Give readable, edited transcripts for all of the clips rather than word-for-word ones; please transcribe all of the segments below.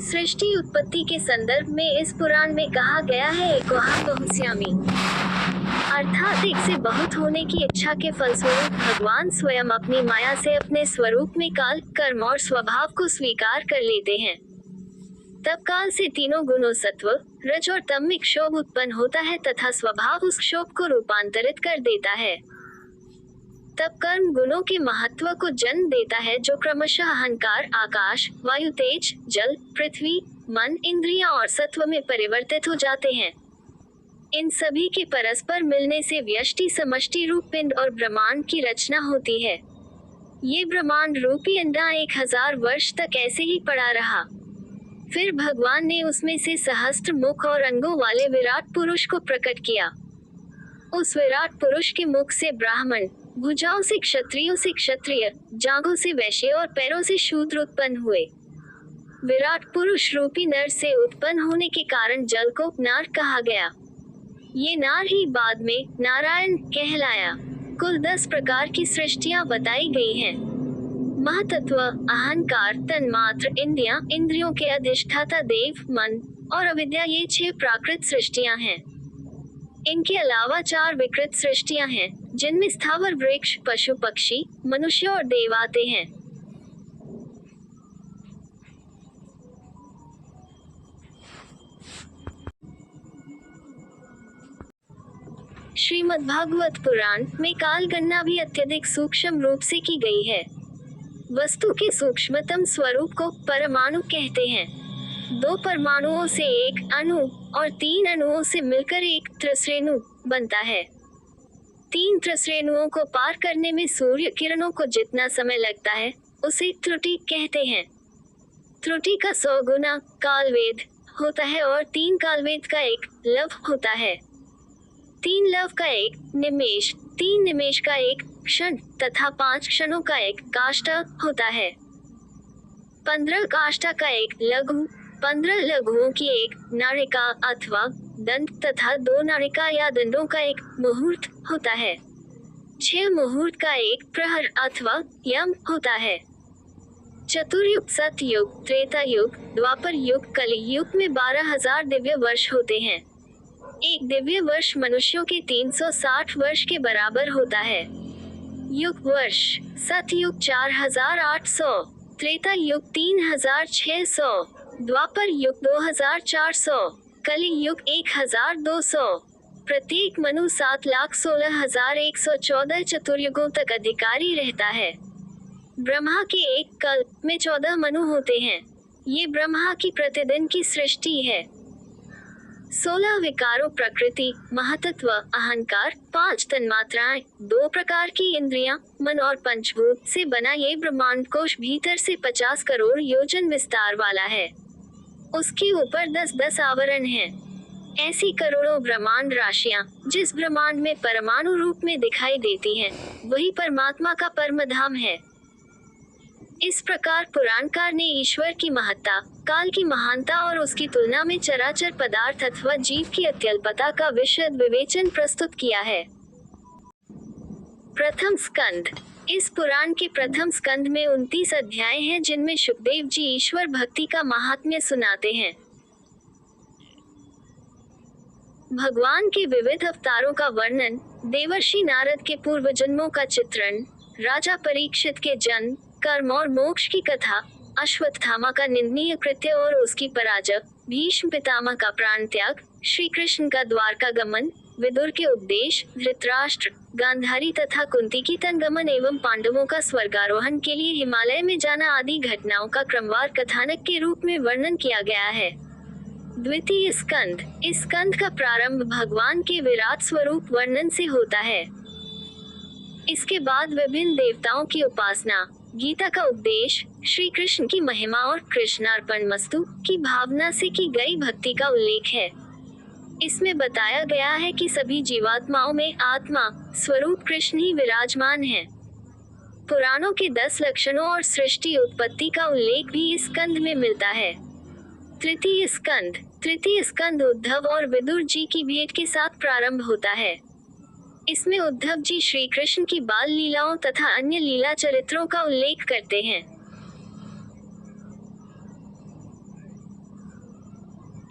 सृष्टि उत्पत्ति के संदर्भ में इस पुराण में कहा गया है एकोहा बहुस्यामी, अर्थात एक से बहुत होने की इच्छा के फलस्वरूप भगवान स्वयं अपनी माया से अपने स्वरूप में काल, कर्म और स्वभाव को स्वीकार कर लेते हैं। तब काल से तीनों गुणों सत्व, रज और तम में क्षोभ उत्पन्न होता है तथा स्वभाव उस क्षोभ को रूपांतरित कर देता है। तब कर्म गुणों के महत्व को जन्म देता है जो क्रमशः अहंकार, आकाश, वायु, तेज, जल, पृथ्वी, मन, इंद्रियां और सत्व में परिवर्तित हो जाते हैं। इन सभी के परस्पर मिलने से व्यष्टि समष्टि रूप पिंड और ब्रह्मांड की रचना होती है। ये ब्रह्मांड रूपी अंडा 1000 वर्ष तक ऐसे ही पड़ा रहा। फिर भगवान ने उसमें से सहस्त्र मुख और अंगों वाले विराट पुरुष को प्रकट किया। उस विराट पुरुष के मुख से ब्राह्मण, भुजाओं से क्षत्रियों से क्षत्रिय, जांघों से वैश्य और पैरों से शूद्र उत्पन्न हुए। विराट पुरुष रूपी नर से उत्पन्न होने के कारण जल को नार कहा गया। ये नार ही बाद में नारायण कहलाया। कुल 10 प्रकार की सृष्टियां बताई गई हैं। महतत्व, अहंकार, तन्मात्र, इंद्रियां, इंद्रियों के अधिष्ठाता देव, मन और अविद्या, ये 6 प्राकृत सृष्टियां हैं। इनके अलावा 4 विकृत सृष्टियां हैं, जिनमें स्थावर, वृक्ष, पशु, पक्षी, मनुष्य और देव आते हैं। श्रीमद्भागवत पुराण में काल गणना भी अत्यधिक सूक्ष्म रूप से की गई है। वस्तु के सूक्ष्मतम स्वरूप को परमाणु कहते हैं। 2 परमाणुओं से एक अणु और 3 अणुओं से मिलकर एक त्रिश्रेणु बनता है। 3 त्रिश्रेणुओं को पार करने में सूर्य किरणों को जितना समय लगता है उसे त्रुटि कहते हैं। त्रुटि का 100 गुना कालवेद होता है और 3 कालवेद का एक लव होता है। 3 लव का एक निमेष, 3 निमेष का एक क्षण तथा 5 क्षणों का एक काष्ठा होता है। 15 काष्ठा का एक लघु, 15 लघुओं की एक नाड़िका अथवा दंड तथा 2 नाड़िका या दंडों का एक मुहूर्त होता है। 6 मुहूर्त का एक प्रहर अथवा यम होता है। चतुर्युग, सतयुग, त्रेता युग, द्वापर युग, कलि युग में 12,000 दिव्य वर्ष होते हैं। एक दिव्य वर्ष मनुष्यों के 360 वर्ष के बराबर होता है। युग वर्ष: सतयुग 4800, त्रेता युग 3600, द्वापर युग 2400, कलि युग 1200। प्रत्येक मनु 7,16,114 चतुर्युगों तक अधिकारी रहता है। ब्रह्मा के एक कल्प में 14 मनु होते हैं। ये ब्रह्मा की प्रतिदिन की सृष्टि है। 16 विकारों प्रकृति, महतत्व, अहंकार, 5 तन्मात्राएं, 2 प्रकार की इंद्रियां, मन और पंचभूत से बना ये ब्रह्मांड कोश भीतर से 50 करोड़ योजन विस्तार वाला है। उसके ऊपर 10-10 आवरण हैं। ऐसी करोड़ों ब्रह्मांड राशियां जिस ब्रह्मांड में परमाणु रूप में दिखाई देती हैं, वही परमात्मा का परम धाम है। इस प्रकार पुराणकार ने ईश्वर की महत्ता, काल की महानता और उसकी तुलना में चराचर पदार्थ अथवा जीव की अत्यल्पता का विशद विवेचन प्रस्तुत किया है। प्रथम स्कंद। इस पुराण के प्रथम स्कंद में 29 अध्याय हैं, जिनमें शुकदेव जी ईश्वर भक्ति का महात्म्य सुनाते हैं। भगवान के विविध अवतारों का वर्णन, देवर्षि नारद के पूर्व जन्मों का चित्रण, राजा परीक्षित के जन्म, कर्म और मोक्ष की कथा, अश्वत्थामा का निंदनीय कृत्य और उसकी पराजय, भीष्म पितामह का प्राण त्याग, श्री कृष्ण का द्वारका गमन, विदुर के उपदेश, धृतराष्ट्र, गांधारी तथा कुंती की तनगमन एवं पांडवों का स्वर्गारोहण के लिए हिमालय में जाना आदि घटनाओं का क्रमवार कथानक के रूप में वर्णन किया गया है। द्वितीय स्कंद। इस स्कंद का प्रारंभ भगवान के विराट स्वरूप वर्णन से होता है। इसके बाद विभिन्न देवताओं की उपासना, गीता का उपदेश, श्री कृष्ण की महिमा और कृष्णार्पणमस्तु की भावना से की गई भक्ति का उल्लेख है। इसमें बताया गया है कि सभी जीवात्माओं में आत्मा स्वरूप कृष्ण ही विराजमान है। पुराणों के 10 लक्षणों और सृष्टि उत्पत्ति का उल्लेख भी इस स्कंद में मिलता है। तृतीय स्कंद। तृतीय स्कंद उद्धव और विदुर जी की भेंट के साथ प्रारंभ होता है। इसमें उद्धव जी श्री कृष्ण की बाल लीलाओं तथा अन्य लीला चरित्रों का उल्लेख करते हैं।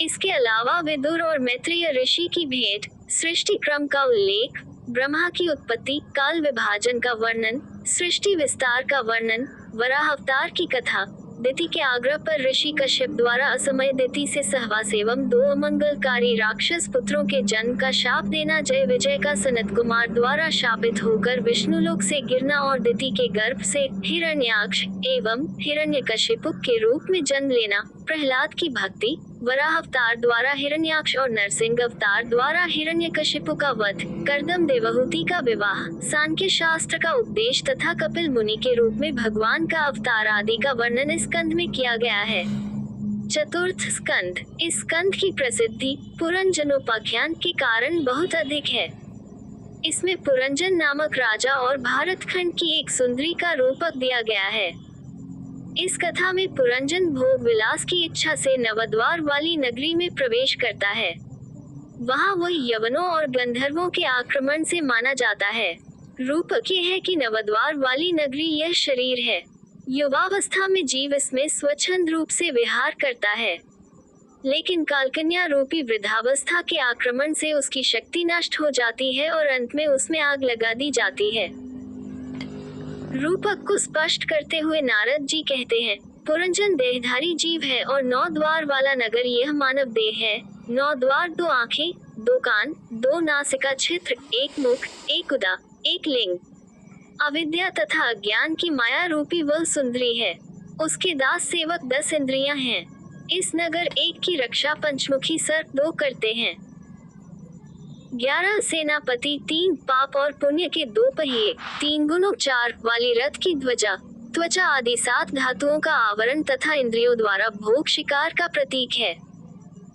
इसके अलावा विदुर और मैत्रेय ऋषि की भेंट, सृष्टि क्रम का उल्लेख, ब्रह्मा की उत्पत्ति, काल विभाजन का वर्णन, सृष्टि विस्तार का वर्णन, वराह अवतार की कथा, दिति के आग्रह पर ऋषि कश्यप द्वारा असमय दिति से सहवास एवं 2 अमंगलकारी राक्षस पुत्रों के जन्म का शाप देना, जय विजय का सनत कुमार द्वारा शापित होकर विष्णुलोक से गिरना और दिति के गर्भ से हिरण्याक्ष एवं हिरण्यकशिपु के रूप में जन्म लेना, प्रहलाद की भक्ति, वराह अवतार द्वारा हिरण्याक्ष और नरसिंह अवतार द्वारा हिरण्यकशिपु का वध, कर्दम देवहूति का विवाह, सांख्य शास्त्र का उपदेश तथा कपिल मुनि के रूप में भगवान का अवतार आदि का वर्णन इस स्कंद में किया गया है। चतुर्थ स्कंद। इस स्कंद की प्रसिद्धि पुरंजनोपाख्यान के कारण बहुत अधिक है। इसमें पुरंजन नामक राजा और भारत खंड की एक सुंदरी का रूपक दिया गया है। इस कथा में पुरंजन भोग विलास की इच्छा से नवद्वार वाली नगरी में प्रवेश करता है। वहां वह यवनों और गंधर्वों के आक्रमण से माना जाता है। रूपक ये है कि नवद्वार वाली नगरी यह शरीर है। युवावस्था में जीव इसमें स्वच्छंद रूप से विहार करता है, लेकिन कालकन्या रूपी वृद्धावस्था के आक्रमण से उसकी शक्ति नष्ट हो जाती है और अंत में उसमें आग लगा दी जाती है। रूपक को स्पष्ट करते हुए नारद जी कहते हैं, पुरंजन देहधारी जीव है और 9 द्वार वाला नगर यह मानव देह है। 9 द्वार, 2 आंखें, 2 कान, 2 नासिका छिद्र, 1 मुख, 1 उदा, 1 लिंग। अविद्या तथा अज्ञान की माया रूपी वह सुंदरी है। उसके दास सेवक 10 इंद्रियां हैं। इस नगर 1 की रक्षा पंचमुखी सर्प 2 करते हैं। 11 सेनापति, 3 पाप और पुण्य के 2 पहिए, 3 गुणों 4 वाली रथ की ध्वजा, त्वचा आदि 7 धातुओं का आवरण तथा इंद्रियों द्वारा भोग शिकार का प्रतीक है।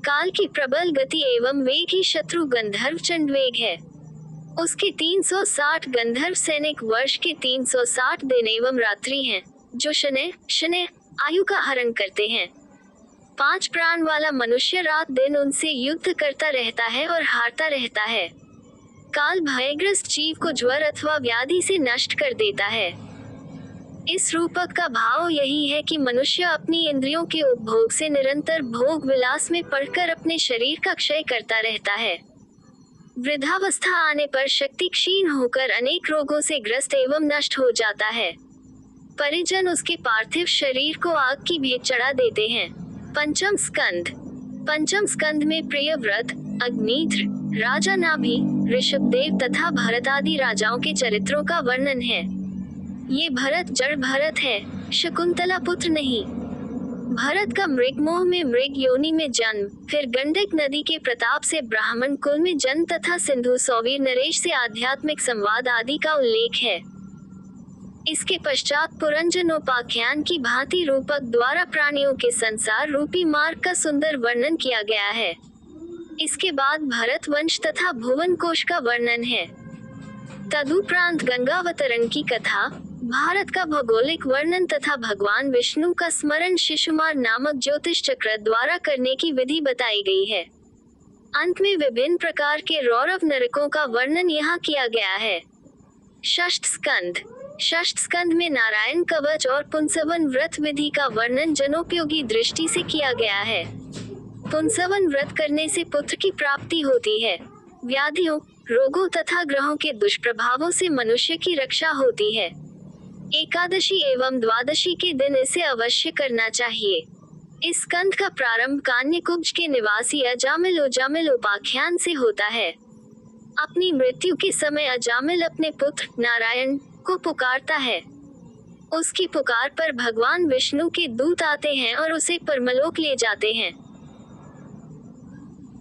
काल की प्रबल गति एवं वेग ही शत्रु गंधर्व चंडवेग है। उसके 360 गंधर्व सैनिक वर्ष के 360 दिन एवं रात्रि हैं, जो शनै आयु का हरण करते हैं। 5 प्राण वाला मनुष्य रात दिन उनसे युद्ध करता रहता है और हारता रहता है। काल भयग्रस्त जीव को ज्वर अथवा व्याधि से नष्ट कर देता है। इस रूपक का भाव यही है कि मनुष्य अपनी इंद्रियों के उपभोग से निरंतर भोग विलास में पड़कर अपने शरीर का क्षय करता रहता है। वृद्धावस्था आने पर शक्ति क्षीण होकर अनेक रोगों से ग्रस्त एवं नष्ट हो जाता है। परिजन उसके पार्थिव शरीर को आग की भेंट चढ़ा देते हैं। पंचम स्कंद। पंचम स्कंद में प्रियव्रत, अग्निध्र, राजा नाभि, ऋषभदेव तथा भरत आदि राजाओं के चरित्रों का वर्णन है। ये भरत जड़ भरत है, शकुंतला पुत्र नहीं। भरत का मृगमोह में मृग योनि में जन्म, फिर गंडक नदी के प्रताप से ब्राह्मण कुल में जन्म तथा सिंधु सौवीर नरेश से आध्यात्मिक संवाद आदि का उल्लेख है। इसके पश्चात पुरंजनोपाख्यान की भांति रूपक द्वारा प्राणियों के संसार रूपी मार्ग का सुंदर वर्णन किया गया है। इसके बाद भरत वंश तथा भुवन कोश का वर्णन है। तदुपरांत गंगावतरण की कथा, भारत का भौगोलिक वर्णन तथा भगवान विष्णु का स्मरण शिशुमार नामक ज्योतिष चक्र द्वारा करने की विधि बताई गई है। अंत में विभिन्न प्रकार के रौरव नरकों का वर्णन यहाँ किया गया है। षष्ठ स्कंद। षष्ठ स्कंद में नारायण कवच और पुंसवन व्रत विधि का वर्णन जनोपयोगी दृष्टि से किया गया है। पुंसवन व्रत करने से पुत्र की प्राप्ति होती है। व्याधियों, रोगों तथा ग्रहों के दुष्प्रभावों से मनुष्य की रक्षा होती है। एकादशी एवं द्वादशी के दिन इसे अवश्य करना चाहिए। इस स्कंद का प्रारंभ कान्यकुब्ज के निवासी अजामिल उपाख्यान से होता है। अपनी मृत्यु के समय अजामिल अपने पुत्र नारायण को पुकारता है। उसकी पुकार पर भगवान विष्णु के दूत आते हैं और उसे परमलोक ले जाते हैं।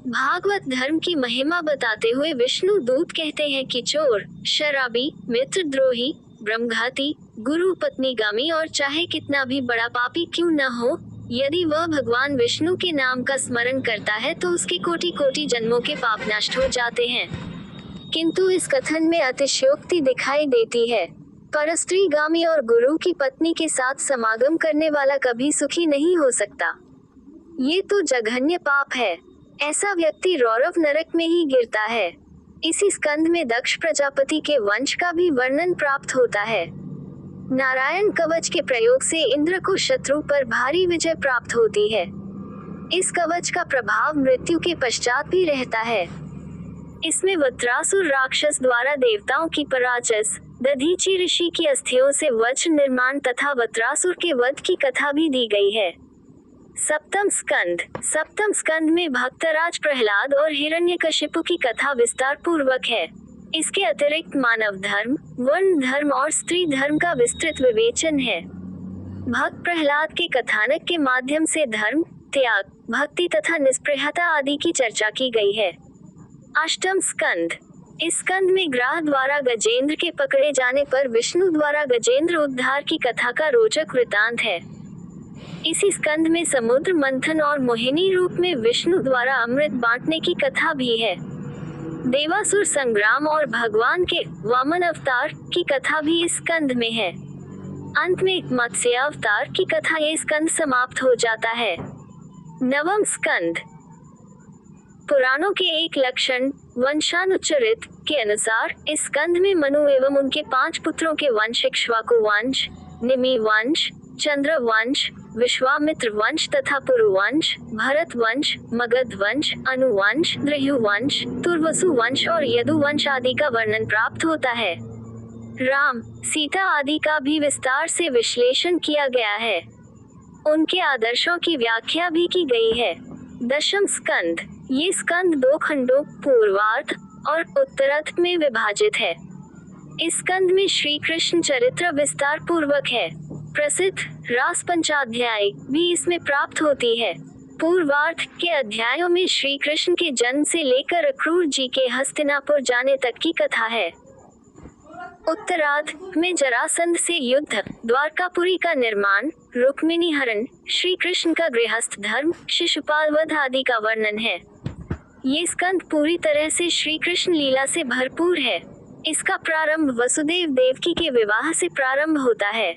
भागवत धर्म की महिमा बताते हुए विष्णु दूत कहते हैं कि चोर, शराबी, मित्रद्रोही, ब्रह्मघाती, गुरु पत्नीगामी और चाहे कितना भी बड़ा पापी क्यों न हो, यदि वह भगवान विष्णु के नाम का स्मरण करता है तो उसके कोटि कोटि जन्मों के पाप नष्ट हो जाते हैं। किंतु इस कथन में अतिशयोक्ति दिखाई देती है। परस्त्रीगामी और गुरु की पत्नी के साथ समागम करने वाला कभी सुखी नहीं हो सकता। ये तो जघन्य पाप है। ऐसा व्यक्ति रौरव नरक में ही गिरता है। इसी स्कंद में दक्ष प्रजापति के वंश का भी वर्णन प्राप्त होता है। नारायण कवच के प्रयोग से इंद्र को शत्रु पर भारी विजय प्राप्त होती है। इस कवच का प्रभाव मृत्यु के पश्चात भी रहता है। इसमें वत्रासुर राक्षस द्वारा देवताओं की पराजस, दधीचि ऋषि की अस्थियों से वज्र निर्माण तथा वत्रासुर के वध की कथा भी दी गई है। सप्तम स्कंद में भक्तराज प्रहलाद और हिरण्यकशिपु की कथा विस्तार पूर्वक है। इसके अतिरिक्त मानव धर्म, वर्ण धर्म और स्त्री धर्म का विस्तृत विवेचन है। भक्त प्रहलाद के कथानक के माध्यम से धर्म, त्याग, भक्ति तथा निष्पृहता आदि की चर्चा की गई है। अष्टम स्कंद, इस स्कंद में ग्राह द्वारा गजेंद्र के पकड़े जाने पर विष्णु द्वारा गजेंद्र उद्धार की कथा का रोचक वृतांत है। इसी स्कंद में समुद्र मंथन और मोहिनी रूप में विष्णु द्वारा अमृत बांटने की कथा भी है। देवासुर संग्राम और भगवान के वामन अवतार की कथा भी इस स्कंद में है। अंत में मत्स्य अवतार की कथा ये स्कंद समाप्त हो जाता है। नवम स्कंद, पुराणों के एक लक्षण वंशानुचरित के अनुसार इस स्कंद में मनु एवं उनके 5 पुत्रों के वंश इक्ष्वाकु वंश, निमि वंश, चंद्र वंश, विश्वामित्र वंश तथा पुरु वंश, भरत वंश, मगध वंश, अनु वंश, द्रह्यु वंश, तुर्वसु वंश और यदु वंश आदि का वर्णन प्राप्त होता है। राम, सीता आदि का भी विस्तार से विश्लेषण किया गया है। उनके आदर्शों की व्याख्या भी की गई है। दशम स्कंद, ये स्कंद 2 खंडों पूर्वार्ध और उत्तरार्ध में विभाजित है। इस स्कंद में श्री कृष्ण चरित्र विस्तार पूर्वक है। प्रसिद्ध रास पंचाध्याय भी इसमें प्राप्त होती है। पूर्वार्ध के अध्यायों में श्री कृष्ण के जन्म से लेकर अक्रूर जी के हस्तिनापुर जाने तक की कथा है। उत्तरार्ध में जरासंध से युद्ध, द्वारकापुरी का निर्माण, रुक्मिणी हरण, श्री कृष्ण का गृहस्थ धर्म, शिशुपाल वध आदि का वर्णन है। ये स्कंद पूरी तरह से श्री कृष्ण लीला से भरपूर है। इसका प्रारंभ वसुदेव देवकी के विवाह से प्रारंभ होता है।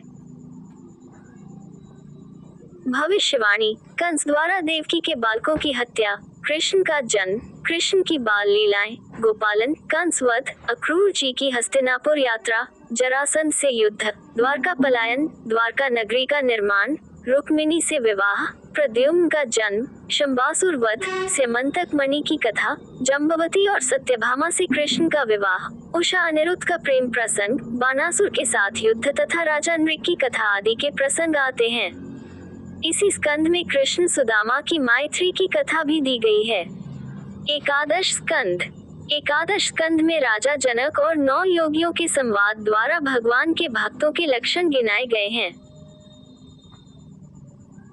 भविष्यवाणी, कंस द्वारा देवकी के बालकों की हत्या, कृष्ण का जन्म, कृष्ण की बाल लीलाएं, गोपालन, कंस वध, अक्रूर जी की हस्तिनापुर यात्रा, जरासंध से युद्ध, द्वारका पलायन, द्वारका नगरी का निर्माण, रुक्मिणी से विवाह, प्रद्युम्न का जन्म, शंबासुर वध, स्यमंतक मणि की कथा, जम्बवती और सत्यभामा से कृष्ण का विवाह, उषा अनिरुद्ध का प्रेम प्रसंग, बानासुर के साथ युद्ध तथा राजा नृक की कथा आदि के प्रसंग आते हैं। इसी स्कंद में कृष्ण सुदामा की मैत्री की कथा भी दी गई है। एकादश स्कंद में राजा जनक और 9 योगियों के संवाद द्वारा भगवान के भक्तों के लक्षण गिनाए गए हैं।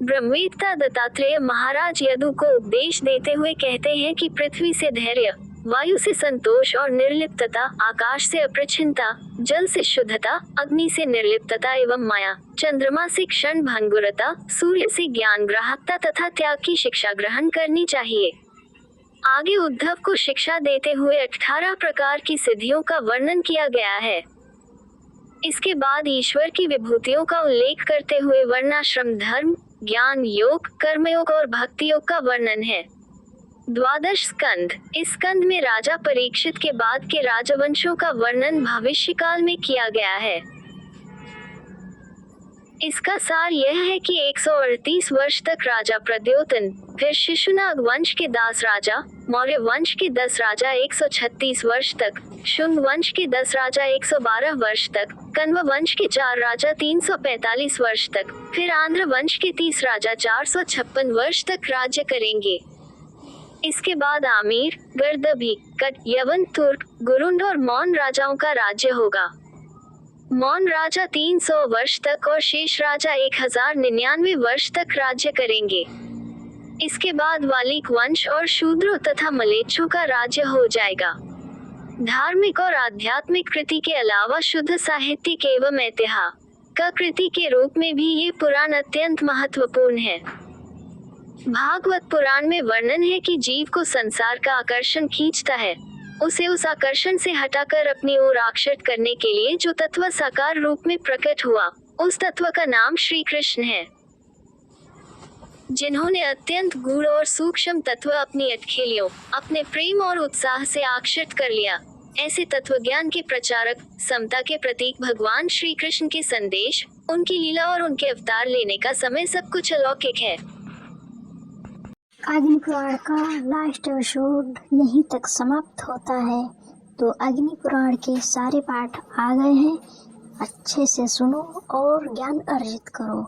ब्रह्मवेत्ता दत्तात्रेय महाराज यदु को उपदेश देते हुए कहते हैं कि पृथ्वी से धैर्य, वायु से संतोष और निर्लिप्तता, आकाश से अप्रच्छिन्नता, जल से शुद्धता, अग्नि से निर्लिप्तता एवं माया, चंद्रमा से क्षण भंगुरता, सूर्य से ज्ञान ग्राहकता तथा त्याग की शिक्षा ग्रहण करनी चाहिए। आगे उद्धव को शिक्षा देते हुए 18 प्रकार की सिद्धियों का वर्णन किया गया है। इसके बाद ईश्वर की विभूतियों का उल्लेख करते हुए वर्णाश्रम धर्म, ज्ञान योग, कर्मयोग और भक्ति योग का वर्णन है। द्वादश स्कंद, इस स्कंद में राजा परीक्षित के बाद के राजवंशों का वर्णन भविष्यकाल में किया गया है। इसका सार यह है कि 138 वर्ष तक राजा प्रद्योतन, फिर शिशुनाग वंश के 10 राजा, मौर्य वंश के 10 राजा 136 वर्ष तक, शुंग वंश के 10 राजा 112 वर्ष तक, कण्व वंश के 4 राजा 345 वर्ष तक, फिर आंध्र वंश के 30 राजा 456 वर्ष तक राज्य करेंगे। इसके बाद आमीर, गर्दभी, कट, यवन, तुर्क, गुरुंड और मौन राजाओं का राज्य होगा। मौन राजा 300 वर्ष तक और शेष राजा 1099 वर्ष तक राज्य करेंगे। इसके बाद वालिक वंश और शूद्रों तथा मलेच्छों का राज्य हो जाएगा। धार्मिक और आध्यात्मिक कृति के अलावा शुद्ध साहित्यिक एवं ऐतिहासिक कृति के रूप में भी ये पुराण अत्यंत महत्वपूर्ण है। भागवत पुराण में वर्णन है कि जीव को संसार का आकर्षण खींचता है। उसे उस आकर्षण से हटाकर अपनी ओर आकर्षित करने के लिए जो तत्व साकार रूप में प्रकट हुआ, उस तत्व का नाम श्री कृष्ण है। जिन्होंने अत्यंत गूढ़ और सूक्ष्म तत्व अपनी अटखेलियों, अपने प्रेम और उत्साह से आकर्षित कर लिया। ऐसे तत्वज्ञान के प्रचारक, समता के प्रतीक भगवान श्री कृष्ण के संदेश, उनकी लीला और उनके अवतार लेने का समय सब कुछ अलौकिक है। अग्नि पुराण का लास्ट एपिसोड यहीं तक समाप्त होता है। तो अग्नि पुराण के सारे पाठ आ गए हैं, अच्छे से सुनो और ज्ञान अर्जित करो।